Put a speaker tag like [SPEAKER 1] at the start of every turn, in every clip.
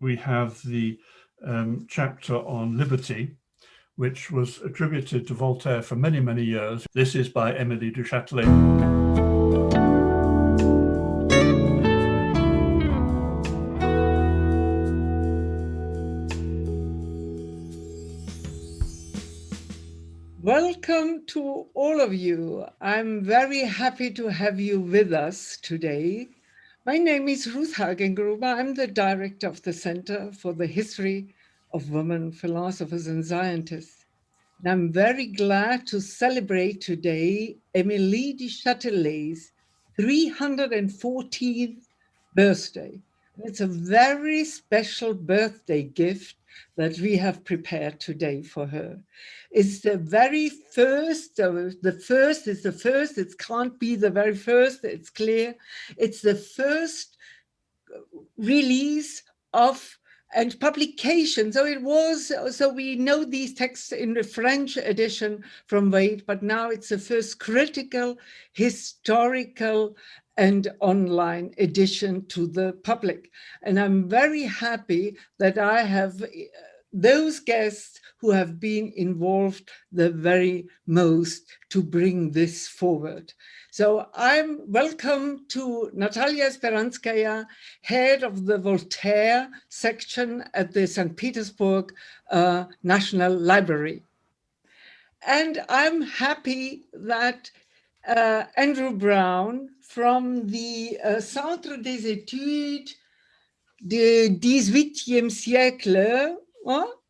[SPEAKER 1] we have the chapter on liberty, which was attributed to Voltaire for many, many years. This is by Émilie du Châtelet.
[SPEAKER 2] Welcome to all of you. I'm very happy to have you with us today. My name is Ruth Hagengruber. I'm the director of the Center for the History of Women Philosophers and Scientists. And I'm very glad to celebrate today Émilie du Châtelet's 314th birthday. It's a very special birthday gift that we have prepared today for her. It's the very first, the first is the first, it can't be the very first, it's clear. It's the first release of and publication. So we know these texts in the French edition from Wade, but now it's the first critical, historical, and online edition to the public. And I'm very happy that I have those guests who have been involved the very most to bring this forward. So I'm welcome to Natalia Speranskaya, head of the Voltaire section at the St. Petersburg National Library. And I'm happy that Andrew Brown from the Centre des Études du XVIIIe siècle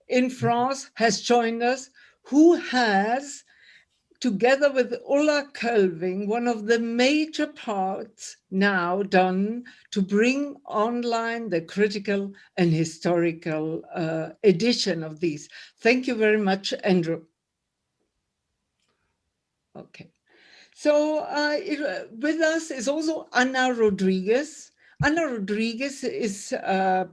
[SPEAKER 2] in France has joined us, who has, together with Ulla Kölving, one of the major parts now done to bring online the critical and historical edition of these. Thank you very much, Andrew. Okay. So with us is also Ana Rodriguez. Ana Rodriguez is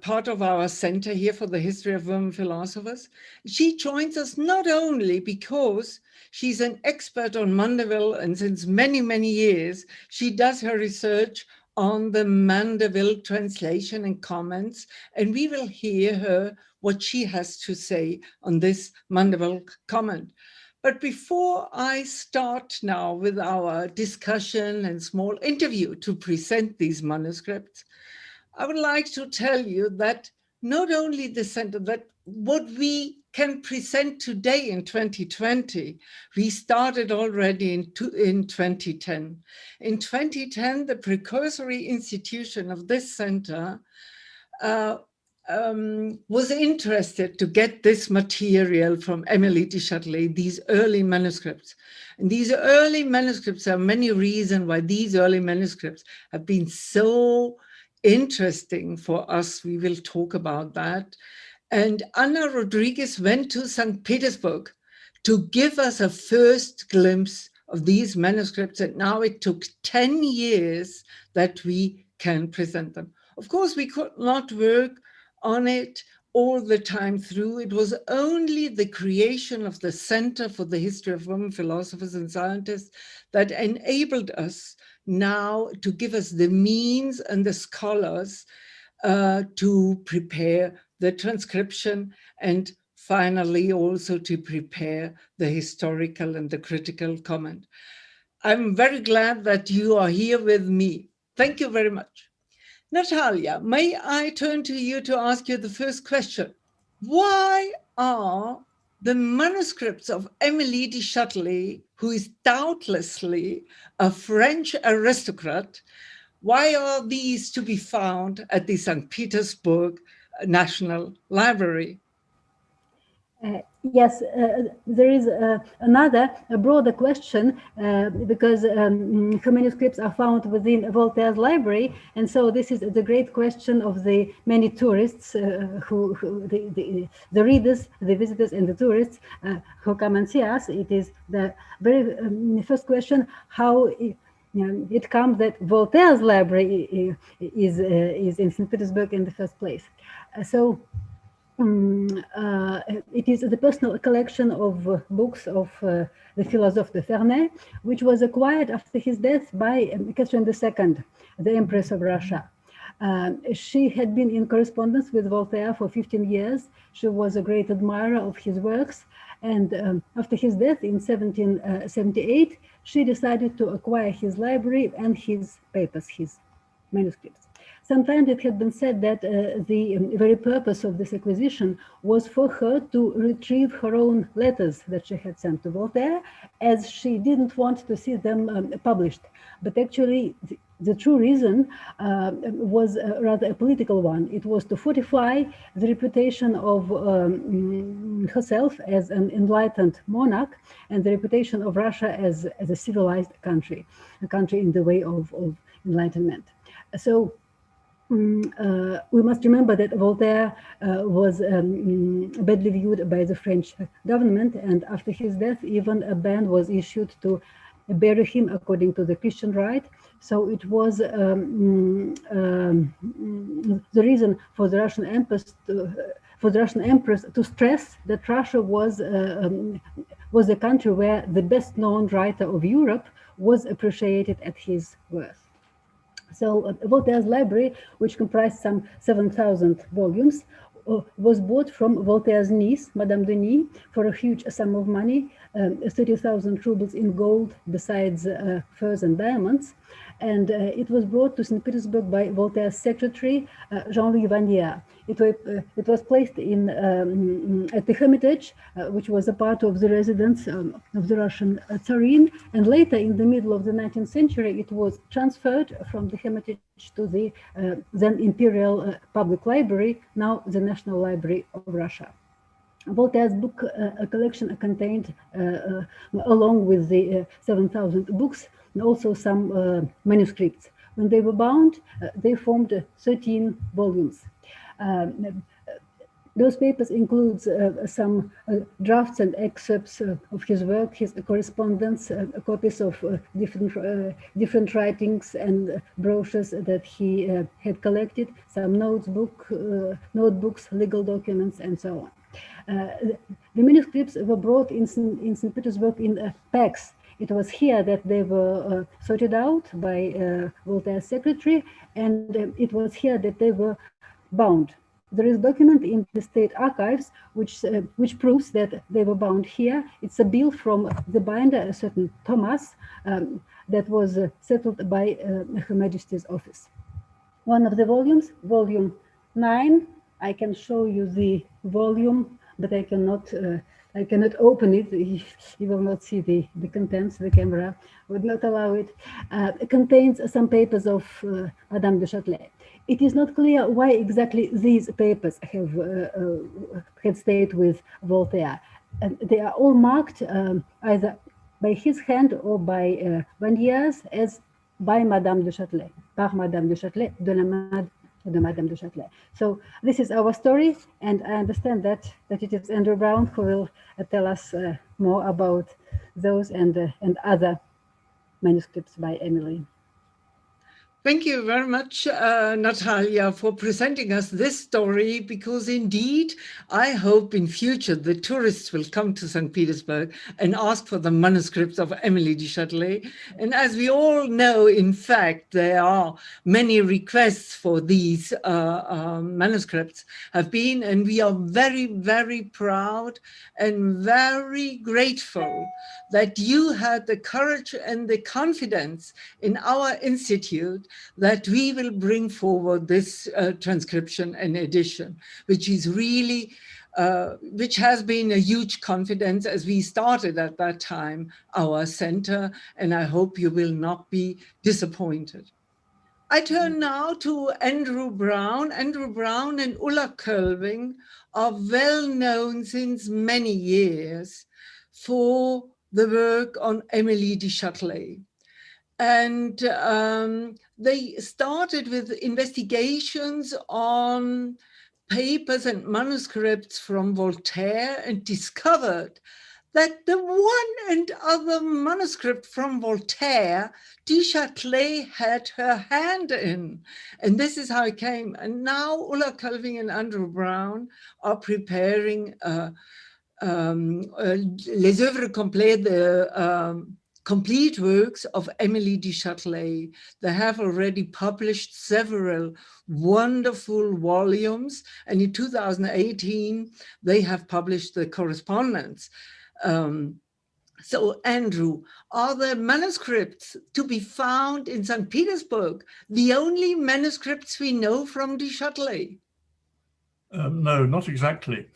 [SPEAKER 2] part of our center here for the history of women philosophers. She joins us not only because she's an expert on Mandeville, and since many, many years, she does her research on the Mandeville translation and comments, and we will hear her what she has to say on this Mandeville comment. But before I start now with our discussion and small interview to present these manuscripts, I would like to tell you that not only the center, that what we can present today in 2020, we started already in 2010. In 2010, the precursory institution of this center was interested to get this material from Émilie du Châtelet, these early manuscripts. And these early manuscripts are many reasons why these early manuscripts have been so interesting for us. We will talk about that. And Ana Rodriguez went to St. Petersburg to give us a first glimpse of these manuscripts. And now it took 10 years that we can present them. Of course, we could not work on it all the time through. It was only the creation of the Center for the History of Women Philosophers and Scientists that enabled us now to give us the means and the scholars to prepare the transcription, and finally also to prepare the historical and the critical comment. I'm very glad that you are here with me. Thank you very much. Natalia, may I turn to you to ask you the first question? Why are the manuscripts of Émilie du Châtelet, who is doubtlessly a French aristocrat, why are these to be found at the St. Petersburg National Library?
[SPEAKER 3] Yes, there is another broader question because her manuscripts are found within Voltaire's library, and so this is the great question of the many tourists the readers, the visitors, and the tourists who come and see us. It is the very first question: how it comes that Voltaire's library is in St. Petersburg in the first place. It is the personal collection of books of the philosopher de Ferney, which was acquired after his death by Catherine II, the Empress of Russia. She had been in correspondence with Voltaire for 15 years. She was a great admirer of his works. And after his death in 1778, she decided to acquire his library and his papers, his manuscripts. Sometimes it had been said that the very purpose of this acquisition was for her to retrieve her own letters that she had sent to Voltaire, as she didn't want to see them published. But actually, the true reason was rather a political one. It was to fortify the reputation of herself as an enlightened monarch and the reputation of Russia as a civilized country, a country in the way of enlightenment. So we must remember that Voltaire was badly viewed by the French government, and after his death, even a ban was issued to bury him according to the Christian rite. So it was the reason for the Russian empress to stress that Russia was a country where the best-known writer of Europe was appreciated at his worth. So Voltaire's library, which comprised some 7,000 volumes, was bought from Voltaire's niece, Madame Denis, for a huge sum of money, 30,000 rubles in gold, besides furs and diamonds. And it was brought to St. Petersburg by Voltaire's secretary, Jean-Louis Vanier. It was placed at the Hermitage, which was a part of the residence of the Russian Tsarine. And later, in the middle of the 19th century, it was transferred from the Hermitage to the then Imperial Public Library, now the National Library of Russia. Voltaire's book collection contained, along with the 7,000 books, and also some manuscripts. When they were bound, they formed 13 volumes. Those papers include some drafts and excerpts of his work, his correspondence, copies of different writings and brochures that he had collected, some notebooks, legal documents, and so on. The manuscripts were brought in St. Petersburg in packs. It was here that they were sorted out by Voltaire's secretary, and it was here that they were bound. There is a document in the state archives which proves that they were bound here. It's a bill from the binder, a certain Thomas, that was settled by Her Majesty's office. One of the volumes, volume 9, I can show you the volume, but I cannot open it. You will not see the contents. The camera would not allow it. It contains some papers of Madame de Châtelet. It is not clear why exactly these papers had stayed with Voltaire. They are all marked either by his hand or by Vanier's as by Madame de Châtelet, par Madame de Châtelet, de la main de Madame de Châtelet. So this is our story, and I understand that it is Andrew Brown who will tell us more about those and other manuscripts by Emily.
[SPEAKER 2] Thank you very much, Natalia, for presenting us this story, because indeed, I hope in future the tourists will come to St. Petersburg and ask for the manuscripts of Emily de Châtelet. And as we all know, in fact, there are many requests for these manuscripts have been, and we are very, very proud and very grateful that you had the courage and the confidence in our institute that we will bring forward this transcription and edition, which is really, which has been a huge confidence as we started at that time, our center, and I hope you will not be disappointed. I turn now to Andrew Brown. Andrew Brown and Ulla Kölving are well known since many years for the work on Emily de Châtelet. And they started with investigations on papers and manuscripts from Voltaire and discovered that the one and other manuscript from Voltaire, de Châtelet had her hand in. And this is how it came. And now Ulla Kölving and Andrew Brown are preparing les œuvres complètes complete works of Émilie du Châtelet. They have already published several wonderful volumes, and in 2018, they have published the correspondence. So, Andrew, are the manuscripts to be found in St. Petersburg the only manuscripts we know from du Châtelet?
[SPEAKER 1] No, not exactly.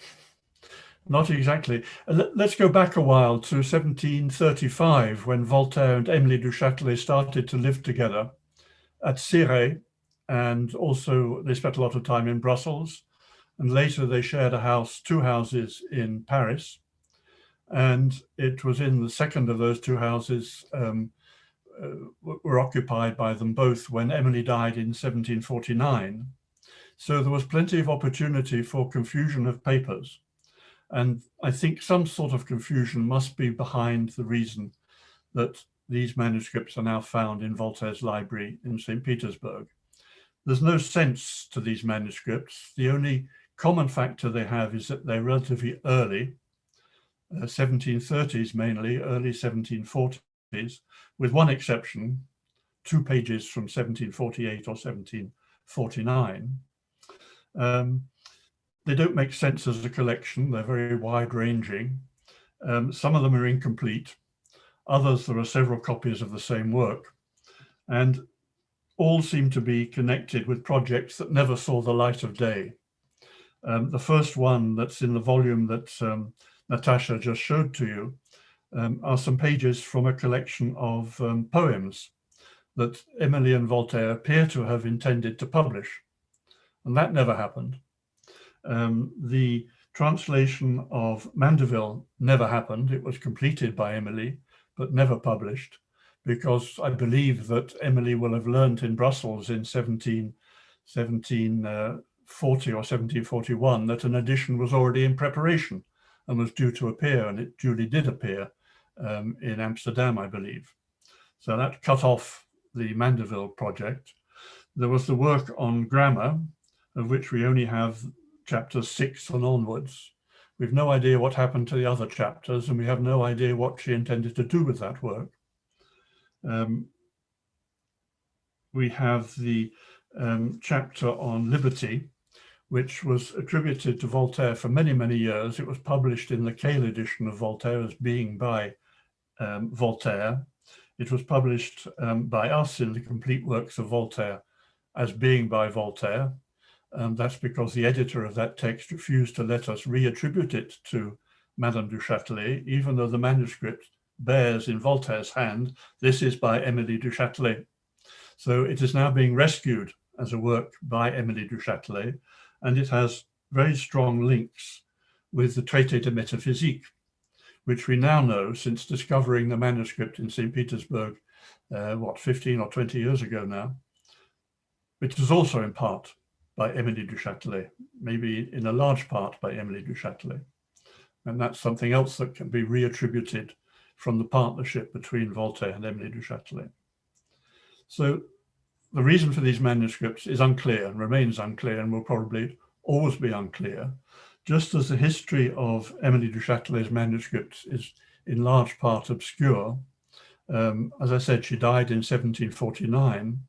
[SPEAKER 1] Not exactly. Let's go back a while to 1735, when Voltaire and Émilie du Châtelet started to live together at Cirey, and also they spent a lot of time in Brussels. And later they shared a house, two houses in Paris. And it was in the second of those two houses were occupied by them both when Emily died in 1749. So there was plenty of opportunity for confusion of papers. And I think some sort of confusion must be behind the reason that these manuscripts are now found in Voltaire's library in St. Petersburg. There's no sense to these manuscripts. The only common factor they have is that they're relatively early, 1730s mainly, early 1740s, with one exception, 2 pages from 1748 or 1749. They don't make sense as a collection. They're very wide-ranging. Some of them are incomplete. Others, there are several copies of the same work. And all seem to be connected with projects that never saw the light of day. The first one that's in the volume that Natasha just showed to you are some pages from a collection of poems that Emily and Voltaire appear to have intended to publish. And that never happened. The translation of Mandeville never happened. It was completed by Emily, but never published, because I believe that Emily will have learned in Brussels in 1740 or 1741 that an edition was already in preparation and was due to appear, and it duly did appear in Amsterdam, I believe. So that cut off the Mandeville project. There was the work on grammar, of which we only have chapters 6 and onwards. We've no idea what happened to the other chapters, and we have no idea what she intended to do with that work. We have the chapter on liberty, which was attributed to Voltaire for many, many years. It was published in the Cale edition of Voltaire as being by Voltaire. It was published by us in the complete works of Voltaire as being by Voltaire. That's because the editor of that text refused to let us reattribute it to Madame du Châtelet, even though the manuscript bears in Voltaire's hand, this is by Émilie du Châtelet. So it is now being rescued as a work by Émilie du Châtelet, and it has very strong links with the Traité de Métaphysique, which we now know since discovering the manuscript in St. Petersburg, 15 or 20 years ago now, which is also in part by Émilie du Châtelet, maybe in a large part by Émilie du Châtelet. And that's something else that can be reattributed from the partnership between Voltaire and Émilie du Châtelet. So the reason for these manuscripts is unclear and remains unclear and will probably always be unclear, just as the history of Émilie du Châtelet's manuscripts is in large part obscure. As I said, she died in 1749.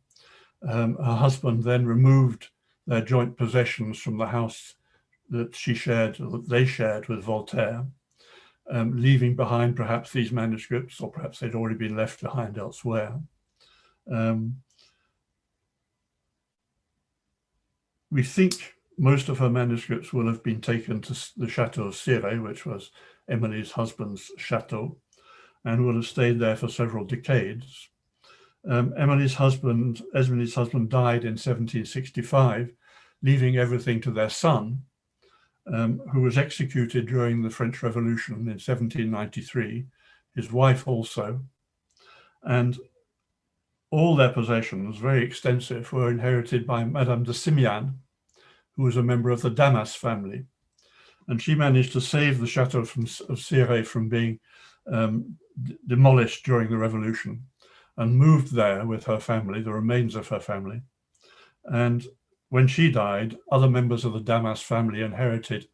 [SPEAKER 1] Her husband then removed their joint possessions from the house that they shared with Voltaire, leaving behind perhaps these manuscripts, or perhaps they'd already been left behind elsewhere. We think most of her manuscripts will have been taken to the Chateau of Cirey, which was Emily's husband's chateau, and will have stayed there for several decades. Emily's husband died in 1765, leaving everything to their son, who was executed during the French Revolution in 1793, his wife also. And all their possessions, very extensive, were inherited by Madame de Simian, who was a member of the Damas family. And she managed to save the chateau of Cirey from being demolished during the revolution, and moved there with her family, the remains of her family. And when she died, other members of the Damas family inherited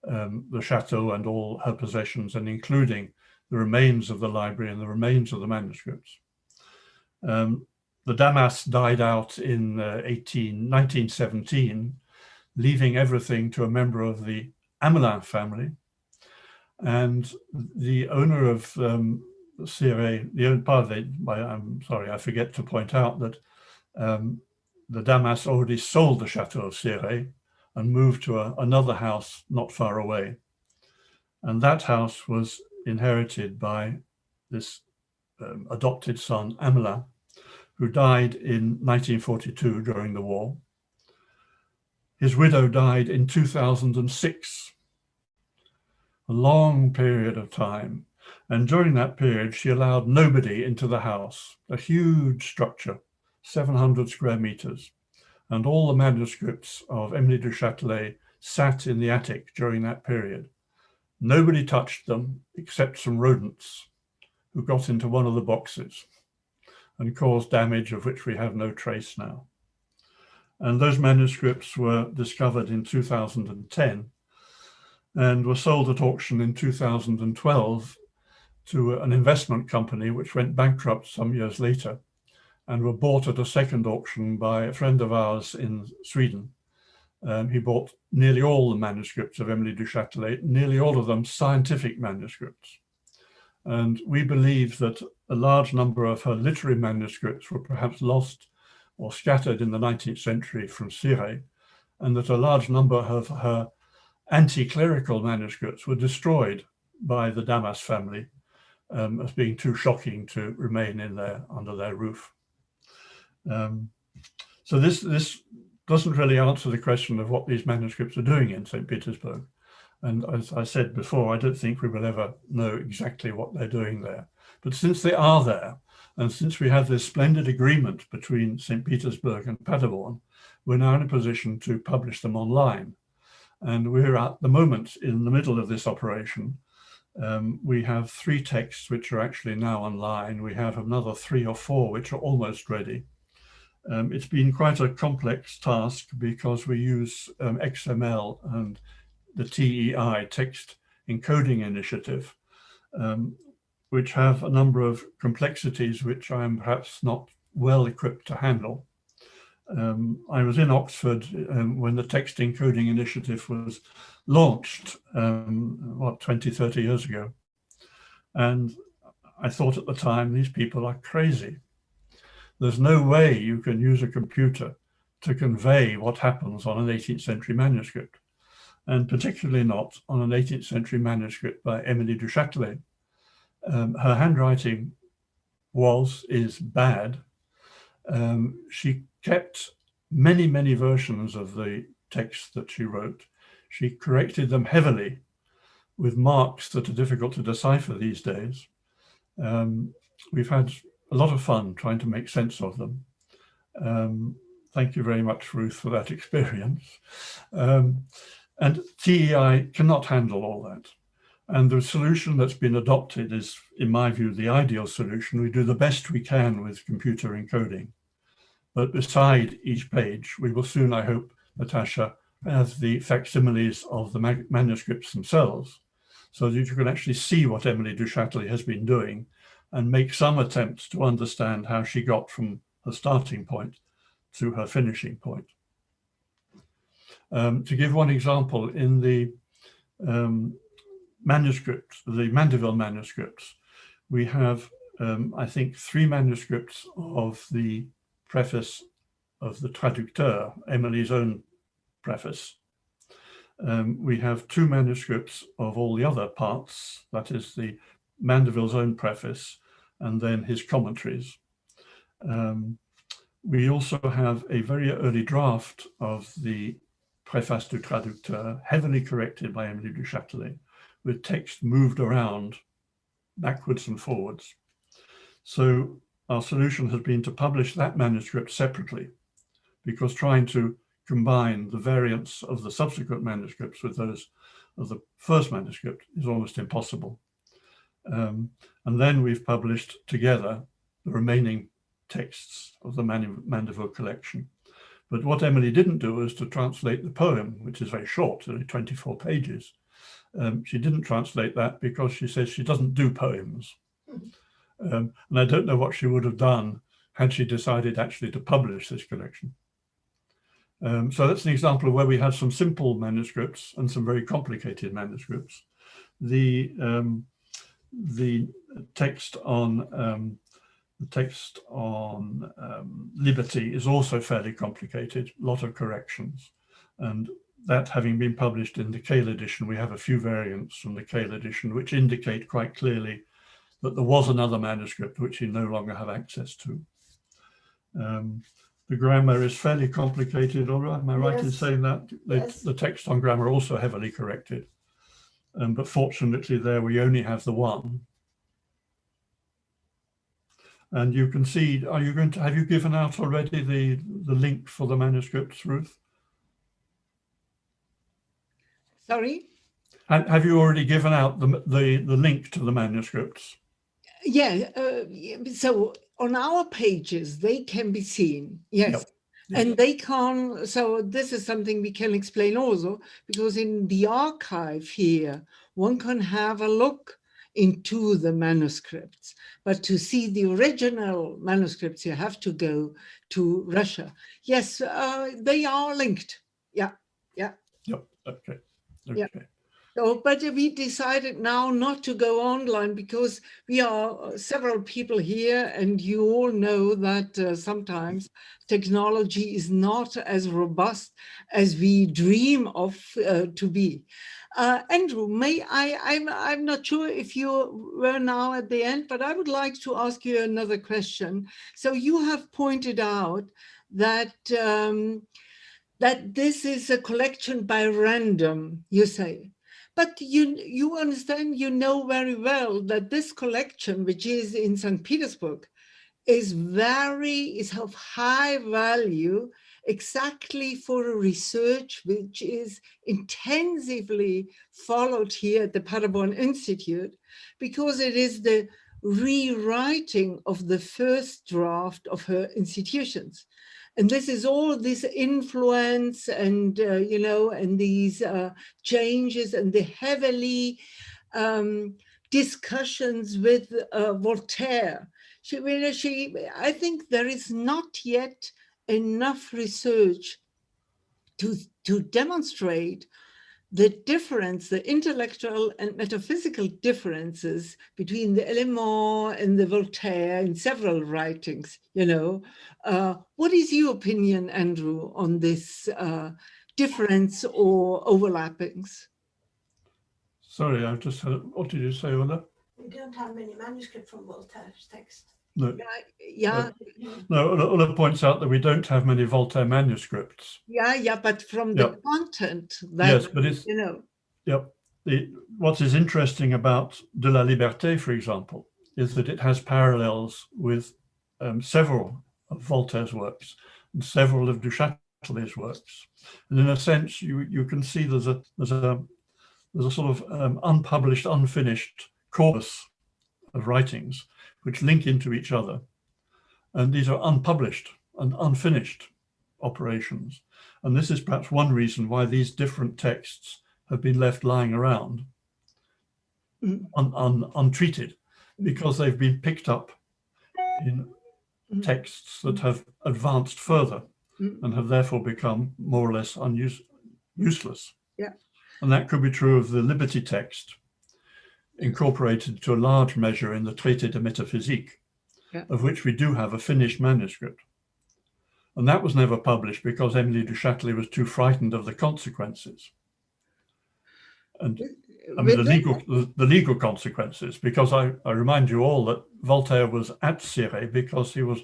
[SPEAKER 1] the chateau and all her possessions, and including the remains of the library and the remains of the manuscripts. The Damas died out in 1917, leaving everything to a member of the Amelin family. And the owner of Cirey, I'm sorry, I forget to point out that the Damas already sold the Chateau of Cirey and moved to another house not far away. And that house was inherited by this adopted son, Amelin, who died in 1942 during the war. His widow died in 2006, a long period of time. And during that period, she allowed nobody into the house, a huge structure, 700 square meters. And all the manuscripts of Émilie du Châtelet sat in the attic during that period. Nobody touched them except some rodents who got into one of the boxes and caused damage of which we have no trace now. And those manuscripts were discovered in 2010 and were sold at auction in 2012 to an investment company which went bankrupt some years later, and were bought at a second auction by a friend of ours in Sweden. He bought nearly all the manuscripts of Émilie du Châtelet, nearly all of them scientific manuscripts. And we believe that a large number of her literary manuscripts were perhaps lost or scattered in the 19th century from Cirey, and that a large number of her anti-clerical manuscripts were destroyed by the Damas family as being too shocking to remain under their roof. So this doesn't really answer the question of what these manuscripts are doing in St. Petersburg. And as I said before, I don't think we will ever know exactly what they're doing there. But since they are there, and since we have this splendid agreement between St. Petersburg and Paderborn, we're now in a position to publish them online. And we're at the moment in the middle of this operation. We have 3 texts which are actually now online. We have another 3 or 4 which are almost ready. It's been quite a complex task because we use XML and the TEI, Text Encoding Initiative, which have a number of complexities which I am perhaps not well equipped to handle. I was in Oxford when the Text Encoding Initiative was launched, 20, 30 years ago. And I thought at the time, these people are crazy. There's no way you can use a computer to convey what happens on an 18th century manuscript, and particularly not on an 18th century manuscript by Émilie du Châtelet. Her handwriting is bad. She kept many, many versions of the text that she wrote. She corrected them heavily with marks that are difficult to decipher these days. We've had a lot of fun trying to make sense of them. Thank you very much, Ruth, for that experience. And TEI cannot handle all that. And the solution that's been adopted is, in my view, the ideal solution. We do the best we can with computer encoding. But beside each page, we will soon, I hope, Natasha, have the facsimiles of the manuscripts themselves, so that you can actually see what Émilie du Châtelet has been doing and make some attempts to understand how she got from her starting point to her finishing point. To give one example, in the manuscripts, the Mandeville manuscripts, we have, I think, 3 manuscripts of the preface of the traducteur, Émilie's own preface. We have 2 manuscripts of all the other parts, that is the Mandeville's own preface and then his commentaries. We also have a very early draft of the Préface du Traducteur, heavily corrected by Émilie du Châtelet, with text moved around backwards and forwards. So our solution has been to publish that manuscript separately, because trying to combine the variants of the subsequent manuscripts with those of the first manuscript is almost impossible. And then we've published together the remaining texts of the Mandeville collection. But what Émilie didn't do is to translate the poem, which is very short, only 24 pages. She didn't translate that because she says she doesn't do poems. And I don't know what she would have done had she decided actually to publish this collection. So that's an example of where we have some simple manuscripts and some very complicated manuscripts. The text on liberty is also fairly complicated, a lot of corrections. And that having been published in the Kale edition, we have a few variants from the Kale edition which indicate quite clearly that there was another manuscript which you no longer have access to. The grammar is fairly complicated, or am I right in saying that? The text on grammar also heavily corrected. But fortunately there we only have the one. And you can see, have you given out already the link for the manuscripts, Ruth?
[SPEAKER 2] Sorry?
[SPEAKER 1] Have you already given out the link to the manuscripts?
[SPEAKER 2] Yeah, so on our pages, they can be seen, yes.
[SPEAKER 1] Yep.
[SPEAKER 2] And they can, so this is something we can explain also, because in the archive here, one can have a look into the manuscripts, but to see the original manuscripts, you have to go to Russia. Yes, they are linked. Yeah, yeah.
[SPEAKER 1] Yep, okay.
[SPEAKER 2] Yeah. So, but we decided now not to go online because we are several people here, and you all know that sometimes technology is not as robust as we dream of to be. Andrew, I'm not sure if you were now at the end, but I would like to ask you another question. So you have pointed out that that this is a collection by random, you say. But you understand, you know very well that this collection, which is in St. Petersburg, is of high value exactly for a research which is intensively followed here at the Paderborn Institute, because it is the rewriting of the first draft of her institutions. And this is all this influence and, you know, and these changes and the heavily discussions with Voltaire. I think there is not yet enough research to demonstrate the difference, the intellectual and metaphysical differences between the Element and the Voltaire in several writings, you know. What is your opinion, Andrew, on this difference or overlappings?
[SPEAKER 1] Sorry, I just had, what did you say, Ulla?
[SPEAKER 4] We don't have many manuscripts from Voltaire's text.
[SPEAKER 1] No.
[SPEAKER 2] Yeah.
[SPEAKER 1] No, Ulla points out that we don't have many Voltaire manuscripts.
[SPEAKER 2] Yeah, but from the content that,
[SPEAKER 1] yes, but it's,
[SPEAKER 2] you know.
[SPEAKER 1] Yep. What is interesting about De la Liberté, for example, is that it has parallels with several of Voltaire's works and several of Du Châtelet's works. And in a sense, you can see there's a sort of unpublished, unfinished corpus of writings which link into each other. And these are unpublished and unfinished operations. And this is perhaps one reason why these different texts have been left lying around untreated, because they've been picked up in texts that have advanced further and have therefore become more or less useless.
[SPEAKER 2] Yeah.
[SPEAKER 1] And that could be true of the Liberty text, incorporated to a large measure in the Traité de Métaphysique, of which we do have a finished manuscript. And that was never published because Émilie du Châtelet was too frightened of the consequences. And I mean, the legal consequences, because I remind you all that Voltaire was at Cirey because he was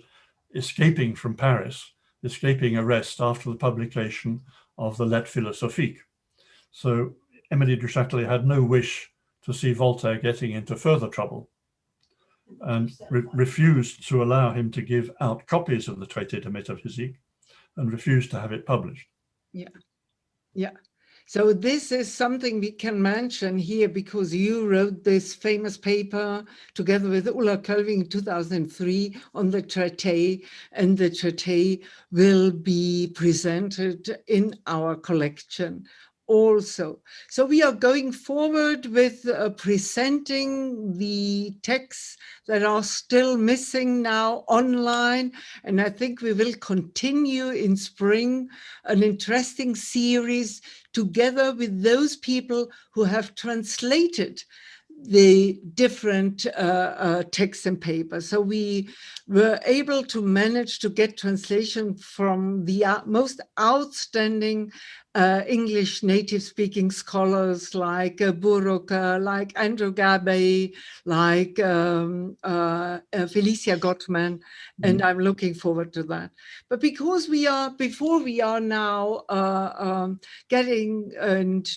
[SPEAKER 1] escaping from Paris, escaping arrest after the publication of the Lettres Philosophiques. So Émilie du Châtelet had no wish to see Voltaire getting into further trouble, and refused to allow him to give out copies of the Traité de Métaphysique, and refused to have it published.
[SPEAKER 2] Yeah, yeah. So this is something we can mention here because you wrote this famous paper together with Ulla Kölving in 2003 on the Traité, and the Traité will be presented in our collection also. So we are going forward with presenting the texts that are still missing now online. And I think we will continue in spring an interesting series together with those people who have translated the different texts and papers. So we were able to manage to get translation from the most outstanding English native-speaking scholars like Buruka, like Andrew Gabay, like Felicia Gottman, and I'm looking forward to that. But because before we are now getting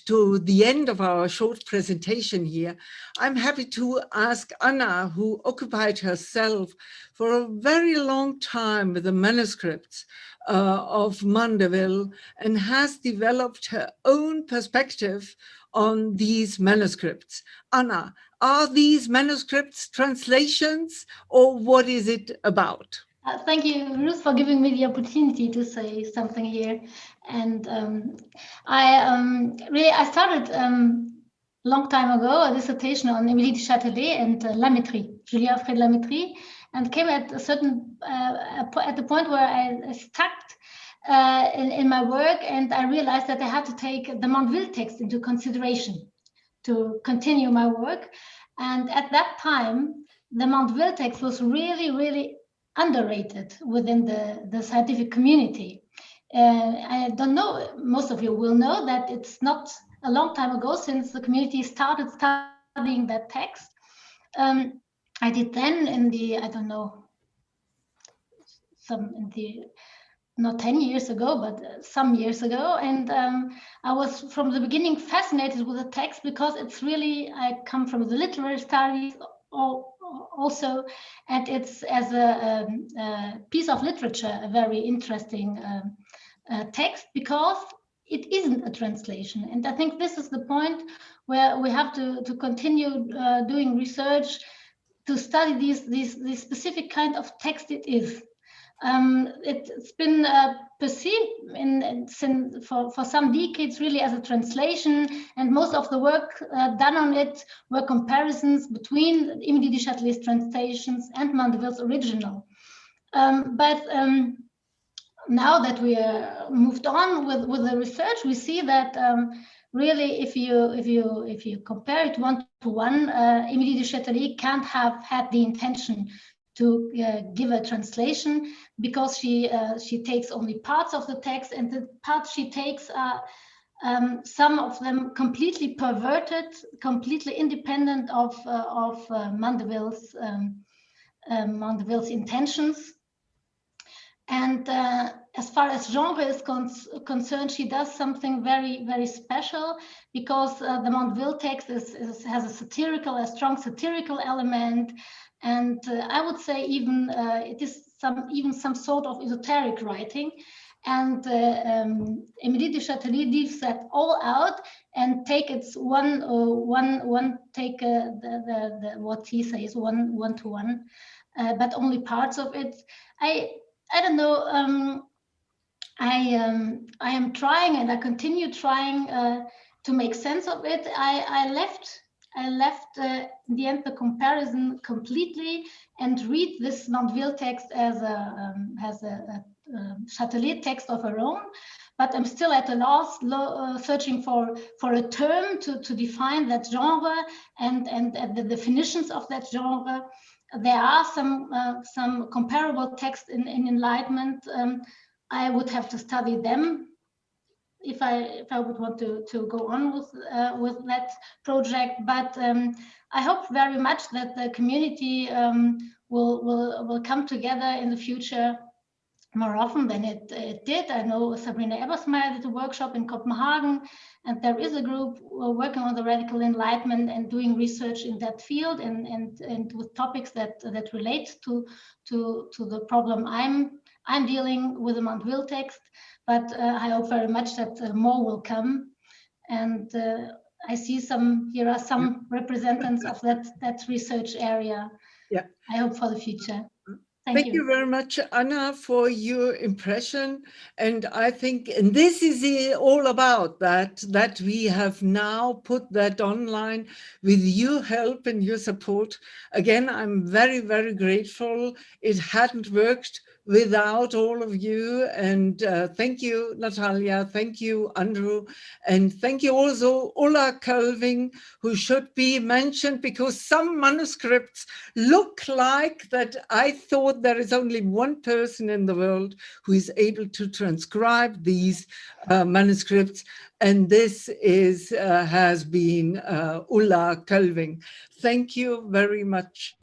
[SPEAKER 2] to the end of our short presentation here, I'm happy to ask Anna, who occupied herself for a very long time with the manuscripts of Mandeville and has developed her own perspective on these manuscripts. Anna, are these manuscripts translations, or what is it about?
[SPEAKER 5] Thank you, Ruth, for giving me the opportunity to say something here. And I started a long time ago a dissertation on Émilie de Châtelet and La Métrie, Julien-Alfred La Métrie, and came at a certain at the point where I stuck in my work, and I realized that I had to take the Mandeville text into consideration to continue my work. And at that time, the Mandeville text was really, really underrated within the scientific community. I don't know, most of you will know that it's not a long time ago since the community started studying that text. I did then in the, I don't know, not 10 years ago, but some years ago. And I was from the beginning fascinated with the text because it's really, I come from the literary studies also, and it's as a piece of literature, a very interesting text because it isn't a translation. And I think this is the point where we have to continue doing research to study these specific kind of text it is. It's been perceived for some decades really as a translation, and most of the work done on it were comparisons between Émilie de Châtelet's translations and Mandeville's original. But now that we are moved on with the research, we see that really, if you compare it one to one, Émilie de Châtelet can't have had the intention to give a translation, because she takes only parts of the text, and the parts she takes are some of them completely perverted, completely independent of Mandeville's intentions. And as far as genre is concerned, she does something very, very special, because the Mandeville text has a strong satirical element, and I would say even it is some sort of esoteric writing. And Émilie de Châtelet leaves that all out and take its what he says one to one, but only parts of it. I don't know. I am trying, and I continue trying to make sense of it. I left in the end the comparison completely and read this Mandeville text as a Châtelet text of her own. But I'm still at a loss, searching for a term to define that genre and the definitions of that genre. There are some comparable texts in Enlightenment. I would have to study them if I would want to go on with that project. But I hope very much that the community will come together in the future more often than it did. I know Sabrina Ebersmeyer did a workshop in Copenhagen, and there is a group working on the radical enlightenment and doing research in that field and with topics that relate to the problem I'm dealing with the Mandeville text. But I hope very much that more will come, and I see here are some representatives of that research area.
[SPEAKER 2] Yeah,
[SPEAKER 5] I hope for the future. Thank
[SPEAKER 2] Thank you very much, Anna, for your impression. And I think, and this is all about that we have now put that online with your help and your support. Again, I'm very, very grateful. It hadn't worked without all of you. And thank you, Natalia. Thank you, Andrew. And thank you also, Ulla Kelving, who should be mentioned because some manuscripts look like that. I thought there is only one person in the world who is able to transcribe these manuscripts, and this is has been Ulla Kelving. Thank you very much.